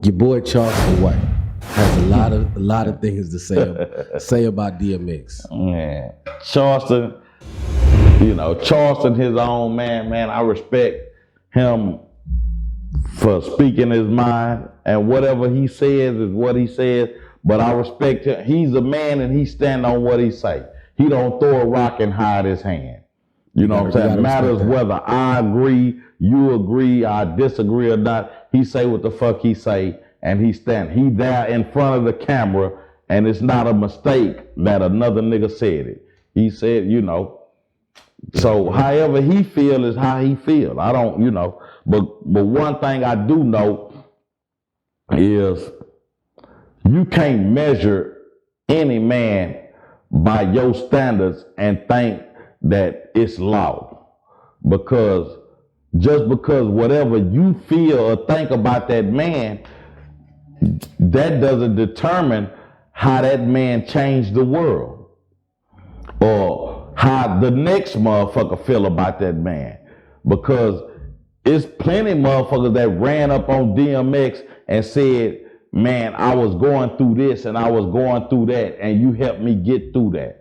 Your boy Charleston White has a lot of things to say about DMX. Man, Charleston, Charleston his own man. Man, I respect him for speaking his mind, and whatever he says is what he says. But I respect him. He's a man, and he stand on what he say. He don't throw a rock and hide his hand. You know what I'm saying? It matters whether I agree, you agree, I disagree or not. He say what the fuck he say, and he stand. He there in front of the camera, and it's not a mistake that another nigga said it. He said, So however he feel is how he feel. I don't, But one thing I do know is you can't measure any man by your standards and think that it's law. Because just because whatever you feel or think about that man, that doesn't determine how that man changed the world or how the next motherfucker feel about that man. Because it's plenty of motherfuckers that ran up on DMX and said, man, I was going through this and I was going through that, and you helped me get through that.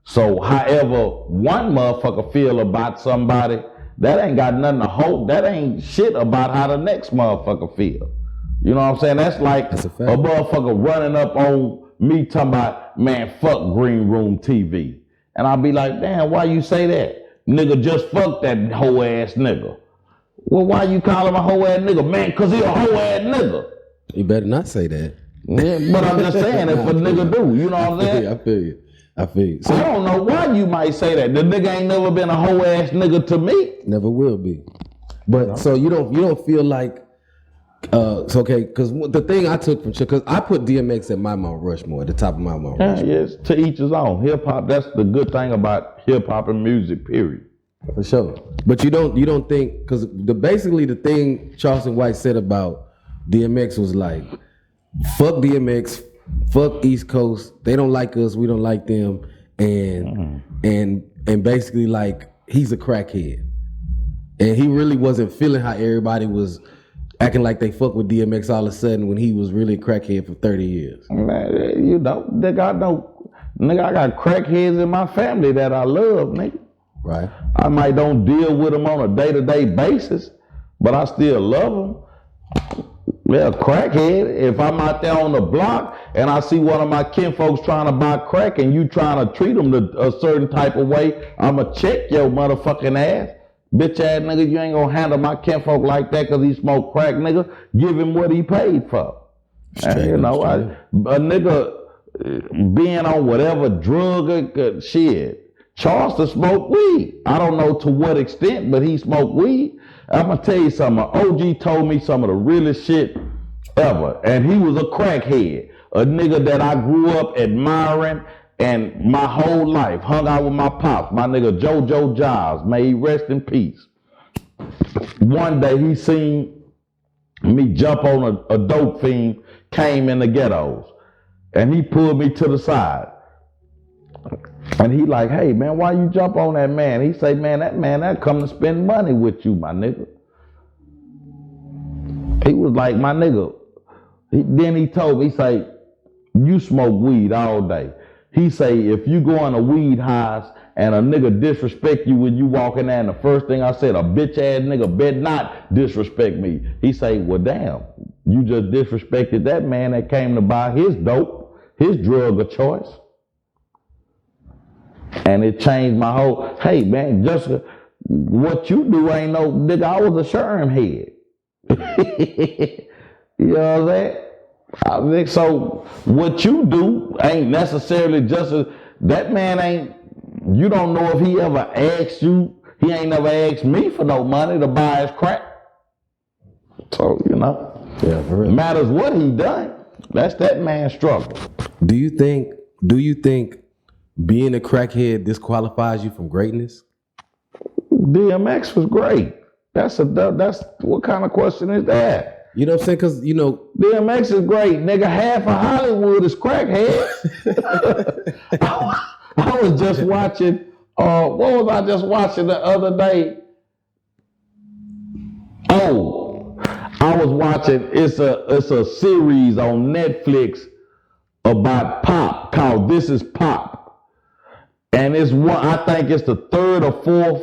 So however one motherfucker feel about somebody, that ain't got nothing to hold. That ain't shit about how the next motherfucker feel. You know what I'm saying? That's like a motherfucker running up on me talking about, man, fuck Greenroom TV. And I'll be like, damn, why you say that? Nigga, just fuck that hoe ass nigga. Well, why you call him a hoe ass nigga? Man, cause he a hoe ass nigga. You better not say that. Yeah, but I'm just saying, if a nigga do, you know what I'm saying? I feel you. So, I don't know why you might say that. The nigga ain't never been a hoe ass nigga to me. Never will be. But so you don't feel like it's okay, because the thing I took from because I put DMX at my Mount Rushmore, at the top of my Mount Rushmore. Yes, to each his own. Hip hop, that's the good thing about hip hop and music, period. For sure. But you don't think, because basically the thing Charleston White said about DMX was like, fuck DMX, fuck East Coast, they don't like us, we don't like them, and basically like he's a crackhead. And he really wasn't feeling how everybody was acting like they fuck with DMX all of a sudden when he was really a crackhead for 30 years. Man, nigga, I got crackheads in my family that I love, nigga. Right. I might don't deal with them on a day-to-day basis, but I still love them. Yeah, crackhead. If I'm out there on the block and I see one of my kinfolks trying to buy crack and you trying to treat them a certain type of way, I'ma check your motherfucking ass. Bitch ass nigga, you ain't gonna handle my kinfolk like that because he smoke crack, nigga. Give him what he paid for. And, a nigga being on whatever drug shit. Charleston smoked weed. I don't know to what extent, but he smoked weed. I'm gonna tell you something. OG told me some of the realest shit ever, and he was a crackhead, a nigga that I grew up admiring. And my whole life hung out with my pops, my nigga JoJo Giles, may he rest in peace. One day he seen me jump on a dope fiend, came in the ghettos, and he pulled me to the side. And he like, hey man, why you jump on that man? He say, man, that come to spend money with you, my nigga. He was like, my nigga. Then he told me, he say, you smoke weed all day. He say, if you go on a weed highs and a nigga disrespect you when you walk in there, and the first thing I said, a bitch ass nigga bet not disrespect me. He say, well damn, you just disrespected that man that came to buy his dope, his drug of choice. And it changed my whole, hey man, just what you do ain't no, nigga, I was a Sherm head. You know what I'm saying? I think so. What you do ain't necessarily just that man ain't. You don't know if he ever asked you. He ain't never asked me for no money to buy his crack. So yeah, for real. Matters what he done. That's that man's struggle. Do you think being a crackhead disqualifies you from greatness? DMX was great. That's what kind of question is that? You know what I'm saying? Because, DMX is great. Nigga, half of Hollywood is crackheads. I was just watching, what was I just watching the other day? Oh, I was watching. It's a series on Netflix about pop called This Is Pop, and it's one. I think it's the third or fourth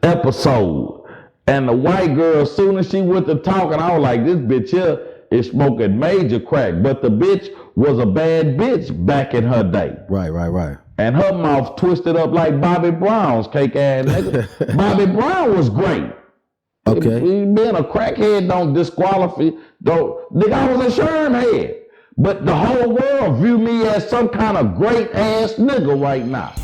episode. And the white girl, as soon as she went to talking, I was like, this bitch here is smoking major crack. But the bitch was a bad bitch back in her day. Right. And her mouth twisted up like Bobby Brown's cake ass nigga. Bobby Brown was great. Okay. Being a crackhead don't disqualify. Nigga, I was a Sherm head. But the whole world view me as some kind of great ass nigga right now.